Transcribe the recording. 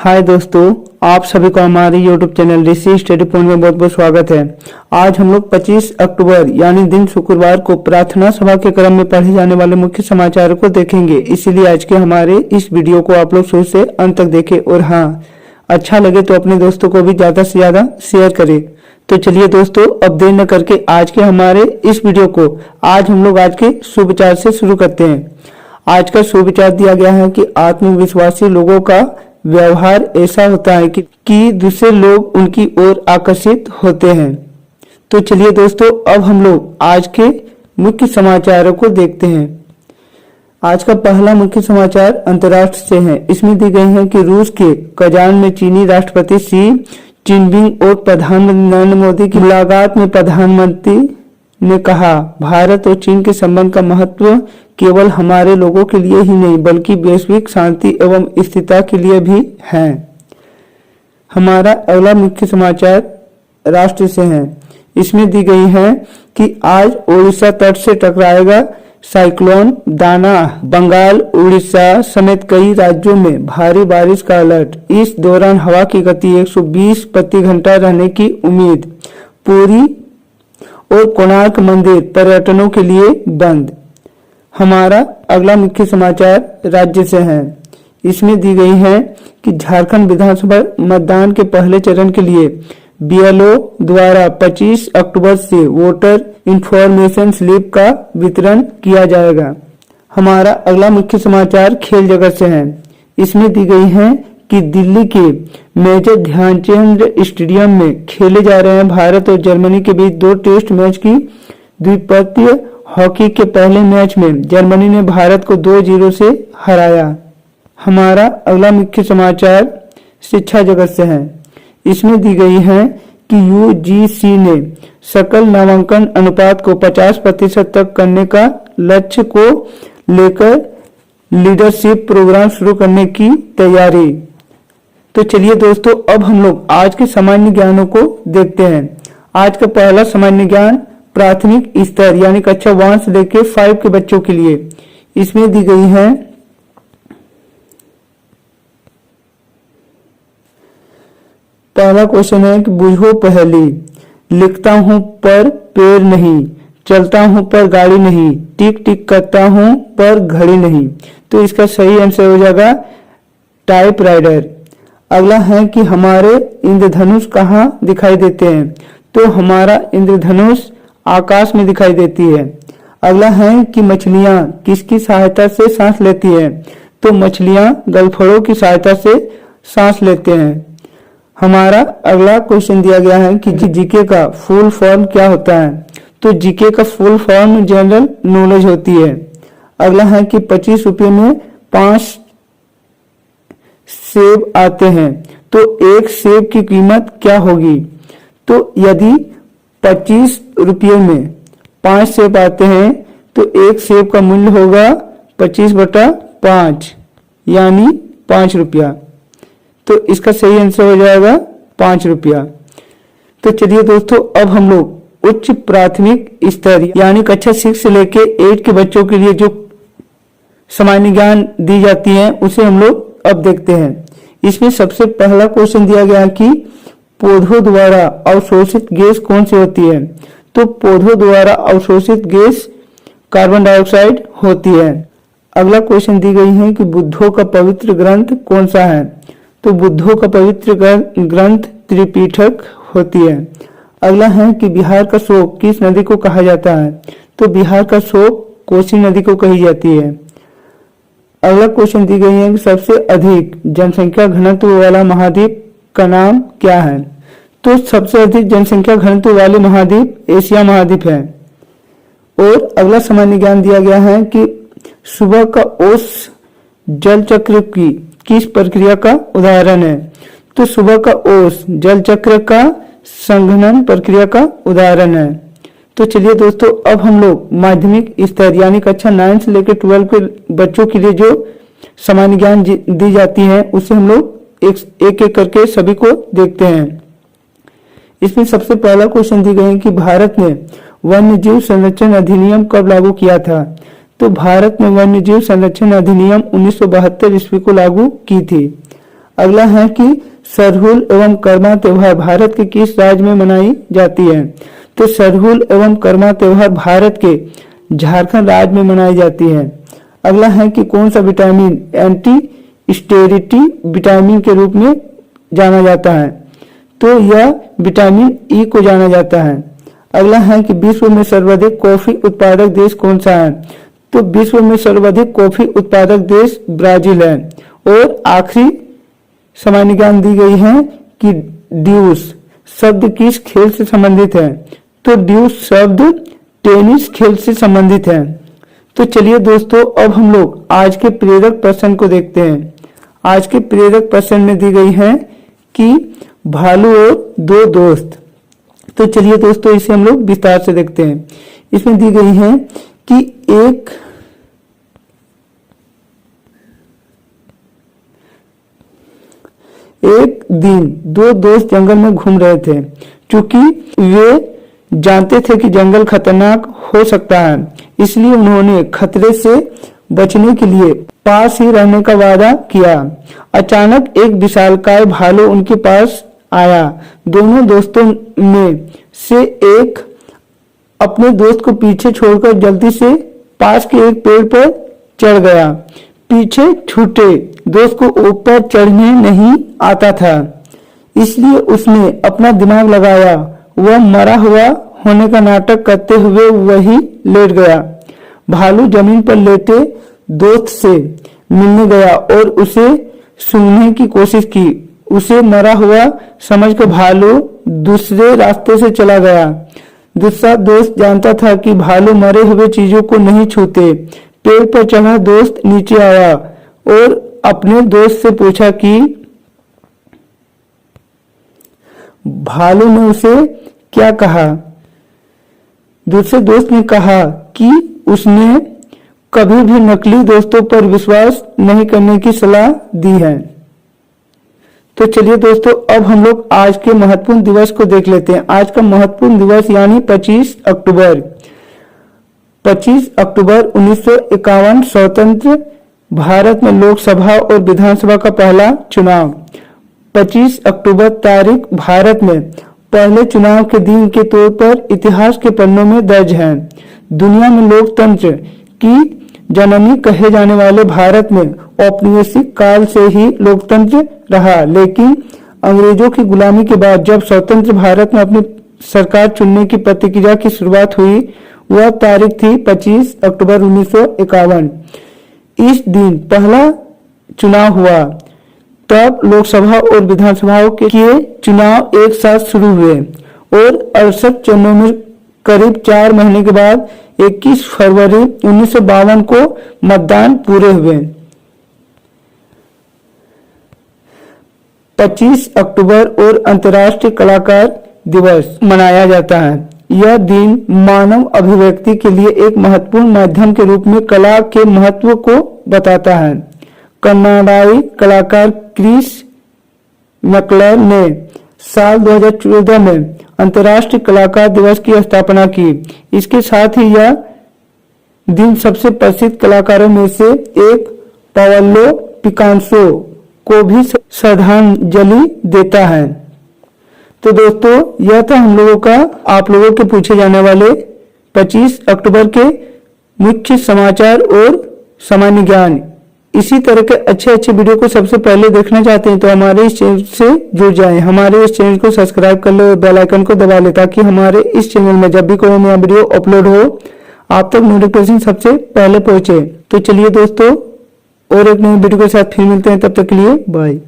हाय दोस्तों, आप सभी को हमारे YouTube चैनल ऋषि स्टडी पॉइंट में बहुत बहुत स्वागत है। आज हम लोग 25 अक्टूबर यानी दिन शुक्रवार को प्रार्थना सभा के क्रम में पढ़े जाने वाले मुख्य समाचार को देखेंगे। इसीलिए आज के हमारे इस वीडियो को आप लोग शुरू से अंत तक देखें और हाँ, अच्छा लगे तो अपने दोस्तों को भी ज्यादा से ज्यादा शेयर करें। तो चलिए दोस्तों, अब देर न करके आज के हमारे इस वीडियो को आज हम लोग आज के सुविचार से शुरू करते हैं। आज का सुविचार दिया गया है कि आत्मविश्वासी लोगों का व्यवहार ऐसा होता है कि दूसरे लोग उनकी ओर आकर्षित होते हैं। तो चलिए दोस्तों, अब हम लोग आज के मुख्य समाचारों को देखते हैं। आज का पहला मुख्य समाचार अंतर्राष्ट्रीय से है। इसमें दी गई है कि रूस के कजान में चीनी राष्ट्रपति शी जिनपिंग और प्रधानमंत्री नरेंद्र मोदी की मुलाकात में प्रधानमंत्री ने कहा, भारत और चीन के संबंध का महत्व केवल हमारे लोगों के लिए ही नहीं बल्कि वैश्विक शांति एवं स्थिरता के लिए भी है। हमारा अगला मुख्य समाचार राष्ट्र से है। इसमें दी गई है कि आज ओडिशा तट से टकराएगा साइक्लोन दाना। बंगाल, उड़ीसा समेत कई राज्यों में भारी बारिश का अलर्ट। इस दौरान हवा की गति 120 प्रति घंटा रहने की उम्मीद। पूरी और कोणार्क मंदिर पर्यटनों के लिए बंद। हमारा अगला मुख्य समाचार राज्य से है। इसमें दी गई है कि झारखंड विधानसभा मतदान के पहले चरण के लिए बीएलओ द्वारा 25 अक्टूबर से वोटर इंफॉर्मेशन स्लिप का वितरण किया जाएगा। हमारा अगला मुख्य समाचार खेल जगत से है। इसमें दी गई है कि दिल्ली के मेजर ध्यानचंद स्टेडियम में खेले जा रहे हैं भारत और जर्मनी के बीच 2 टेस्ट मैच की द्विपक्षीय हॉकी के पहले मैच में जर्मनी ने भारत को 2-0 से हराया। हमारा अगला मुख्य समाचार शिक्षा जगत से है। इसमें दी गई है कि यूजीसी ने सकल नामांकन अनुपात को 50% तक करने का लक्ष्य को लेकर लीडरशिप प्रोग्राम शुरू करने की तैयारी। तो चलिए दोस्तों, अब हम लोग आज के सामान्य ज्ञानों को देखते हैं। आज का पहला सामान्य ज्ञान प्राथमिक स्तर यानी कक्षा 1 से लेकर 5 के बच्चों के लिए। इसमें दी गई है पहला क्वेश्चन है कि बुझो पहेली। लिखता हूं पर पेड़ नहीं, चलता हूं पर गाड़ी नहीं, टिक टिक करता हूं पर घड़ी नहीं। तो इसका सही आंसर हो जाएगा टाइपराइटर। अगला है कि हमारे इंद्रधनुष कहाँ दिखाई देते हैं। तो हमारा इंद्रधनुष आकाश में दिखाई देती है। अगला है कि मछलियां किसकी सहायता से सांस लेती है। तो मछलियां गलफड़ों की सहायता से सांस लेते हैं। हमारा अगला क्वेश्चन दिया गया है कि जीके का फुल फॉर्म क्या होता है। तो जीके का फुल फॉर्म जनरल नॉलेज होती है। अगला है कि 25 रुपये में 5 सेब आते हैं तो एक सेब की कीमत क्या होगी। तो यदि 25 रुपये में 5 सेब आते हैं तो एक सेब का मूल्य होगा 25/5 यानी 5 रुपया। तो इसका सही आंसर हो जाएगा 5 रुपया। तो चलिए दोस्तों, अब हम लोग उच्च प्राथमिक स्तर यानी कक्षा 6 से लेके 8 के बच्चों के लिए जो सामान्य ज्ञान दी जाती है उसे हम लोग अब देखते हैं। इसमें सबसे पहला क्वेश्चन दिया गया कि पौधों द्वारा अवशोषित गैस कौन सी होती है। तो पौधों द्वारा अवशोषित गैस कार्बन डाइऑक्साइड होती है। अगला क्वेश्चन दी गई है कि बुद्धों का पवित्र ग्रंथ कौन सा है। तो बुद्धों का पवित्र ग्रंथ त्रिपिटक होती है। अगला है कि बिहार का शोक किस नदी को कहा जाता है। तो बिहार का शोक कोसी नदी को कही जाती है। अगला क्वेश्चन दी गई है कि सबसे अधिक जनसंख्या घनत्व वाला महाद्वीप का नाम क्या है। तो सबसे अधिक जनसंख्या घनत्व वाले महाद्वीप एशिया महाद्वीप है। और अगला सामान्य ज्ञान दिया गया है कि सुबह का ओस जल चक्र की किस प्रक्रिया का उदाहरण है। तो सुबह का ओस जल चक्र का संघनन प्रक्रिया का उदाहरण है। तो चलिए दोस्तों, अब हम लोग माध्यमिक स्तर यानी कक्षा 9 से लेकर 12 के बच्चों के लिए जो सामान्य ज्ञान दी जाती है उसे हम लोग एक एक करके सभी को देखते हैं। इसमें सबसे पहला क्वेश्चन दी गई है कि भारत ने वन्य जीव संरक्षण अधिनियम कब लागू किया था। तो भारत ने वन्य जीव संरक्षण अधिनियम 1972 ईस्वी को लागू की थी। अगला है कि सरहुल एवं करमा त्योहार भारत के किस राज्य में मनाई जाती है? तो सरहुल एवं करमा त्योहार भारत के झारखंड राज्य में मनाई जाती है। अगला है कि कौन सा विटामिन एंटी स्टेरिटी विटामिन के रूप में जाना जाता है? तो यह विटामिन ई को जाना जाता है। अगला है कि विश्व में सर्वाधिक कॉफी उत्पादक देश कौन सा है? तो विश्व में सर्वाधिक कॉफी उत्पादक देश ब्राजील है। और आखिरी सामान्य ज्ञान दी गई है कि ड्यूस शब्द किस खेल से संबंधित है? तो ड्यूस शब्द टेनिस खेल से संबंधित है। तो चलिए दोस्तों, अब हम लोग आज के प्रेरक प्रश्न को देखते हैं। आज के प्रेरक प्रश्न में दी गई है कि भालू और दो दोस्त। तो चलिए दोस्तों, इसे हम लोग विस्तार से देखते हैं। इसमें दी गई है कि एक दिन दो दोस्त जंगल में घूम रहे थे। चूंकि वे जानते थे कि जंगल खतरनाक हो सकता है, इसलिए उन्होंने खतरे से बचने के लिए पास ही रहने का वादा किया। अचानक एक विशालकाय भालू उनके पास आया। दोनों दोस्तों में से एक अपने दोस्त को पीछे छोड़कर जल्दी से पास के एक पेड़ पर चढ़ गया। पीछे छूटे दोस्त को ऊपर चढ़ने नहीं आता था, इसलिए उसने अपना दिमाग लगाया। वह मरा हुआ होने का नाटक करते हुए वही लेट गया। भालू जमीन पर लेटे दोस्त से मिलने गया और उसे सूंघने की कोशिश की। उसे मरा हुआ समझकर भालू दूसरे रास्ते से चला गया। दूसरा दोस्त जानता था कि भालू मरे हुए चीजों को नहीं छूते। पेड़ पर चढ़ा दोस्त नीचे आया और अपने दोस्त से पूछा कि भालू ने उसे क्या कहा। दूसरे दोस्त ने कहा कि उसने कभी भी नकली दोस्तों पर विश्वास नहीं करने की सलाह दी है। तो चलिए दोस्तों, अब हम लोग आज के महत्वपूर्ण दिवस को देख लेते हैं। आज का महत्वपूर्ण दिवस यानी 25 अक्टूबर। 25 अक्टूबर 1951 स्वतंत्र भारत में लोकसभा और विधानसभा का पहला चुनाव। 25 अक्टूबर तारीख भारत में पहले चुनाव के दिन के तौर पर इतिहास के पन्नों में दर्ज है। दुनिया में लोकतंत्र की जननी कहे जाने वाले भारत में औपनिवेशिक काल से ही लोकतंत्र रहा, लेकिन अंग्रेजों की गुलामी के बाद जब स्वतंत्र भारत में अपनी सरकार चुनने की प्रक्रिया की शुरुआत हुई, वह तारीख थी 25 अक्टूबर 1951। इस दिन पहला चुनाव हुआ। तब लोकसभा और विधानसभाओं के चुनाव एक साथ शुरू हुए और 68 चरणों में करीब 4 महीने के बाद 21 फरवरी 1952 को मतदान पूरे हुए। 25 अक्टूबर और अंतर्राष्ट्रीय कलाकार दिवस मनाया जाता है। यह दिन मानव अभिव्यक्ति के लिए एक महत्वपूर्ण माध्यम के रूप में कला के महत्व को बताता है। कनाडाई कलाकार क्रिस मैकलर ने साल 2014 में अंतर्राष्ट्रीय कलाकार दिवस की स्थापना की। इसके साथ ही यह दिन सबसे प्रसिद्ध कलाकारों में से एक पाब्लो पिकासो को भी श्रद्धांजलि देता है। तो दोस्तों, यह था हम लोगों का आप लोगों के पूछे जाने वाले 25 अक्टूबर के मुख्य समाचार और सामान्य ज्ञान। इसी तरह के अच्छे अच्छे वीडियो को सबसे पहले देखना चाहते हैं तो हमारे इस चैनल से जुड़ जाएं। हमारे इस चैनल को सब्सक्राइब कर लो और बेल आइकन को दबा ले, ताकि हमारे इस चैनल में जब भी कोई नया वीडियो अपलोड हो आप तक नोटिफिकेशन सबसे पहले पहुंचे। तो चलिए दोस्तों, और एक नई वीडियो के साथ फिर मिलते हैं। तब तक के लिए बाय।